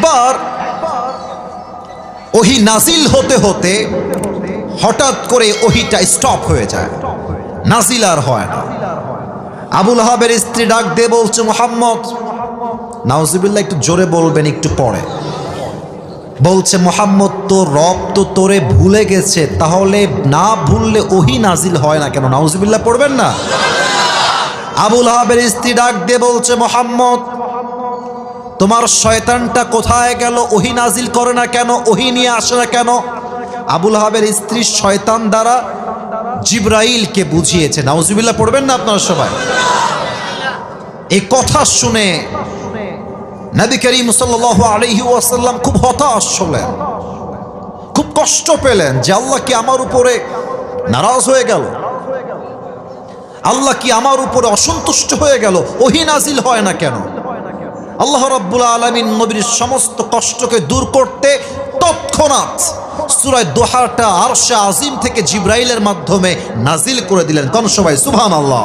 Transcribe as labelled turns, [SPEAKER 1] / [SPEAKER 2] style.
[SPEAKER 1] একবার ওহী নাজিল হতে হতে হঠাৎ করে ওহীটা স্টপ হয়ে যায়, নাজিল আর হয় না। আবুল আহাবের স্ত্রী ডাক দিয়ে বলছে, মুহাম্মদ, নাউজুবিল্লাহ, একটু জোরে বলবেন একটু পরে। বলছে, মুহাম্মদ, তো রব তো তোরে ভুলে গেছে, তাহলে না ভুললে ওহী নাজিল হয় না কেন? নাউজুবিল্লাহ পড়বেন না? আবুল আহাবের স্ত্রী ডাক দিয়ে বলছে, মুহাম্মদ, তোমার শয়তানটা কোথায় গেল? ওহী নাজিল করে না কেন? ওহী নিয়ে আসে না কেন? আবুল আহাবের স্ত্রী শয়তান দ্বারা জিবরাইলকে বুঝিয়েছে। নাউজুবিল্লাহ পড়বেন না আপনারা সবাই? এই কথা শুনে নবী করিম সাল্লাল্লাহু আলাইহি ওয়াসাল্লাম খুব হতাশ হলেন, খুব কষ্ট পেলেন যে আল্লাহ কি আমার উপরে নারাজ হয়ে গেল? আল্লাহ কি আমার উপরে অসন্তুষ্ট হয়ে গেল? ওহী নাজিল হয় না কেন? আল্লাহ রাব্বুল আলামিন নবীর সমস্ত কষ্টকে দূর করতে তৎক্ষণাৎ সূরা দোহাটা আরশে আজিম থেকে জিবরাইলের মাধ্যমে নাজিল করে দিলেন। কোন সবাই সুবহানাল্লাহ।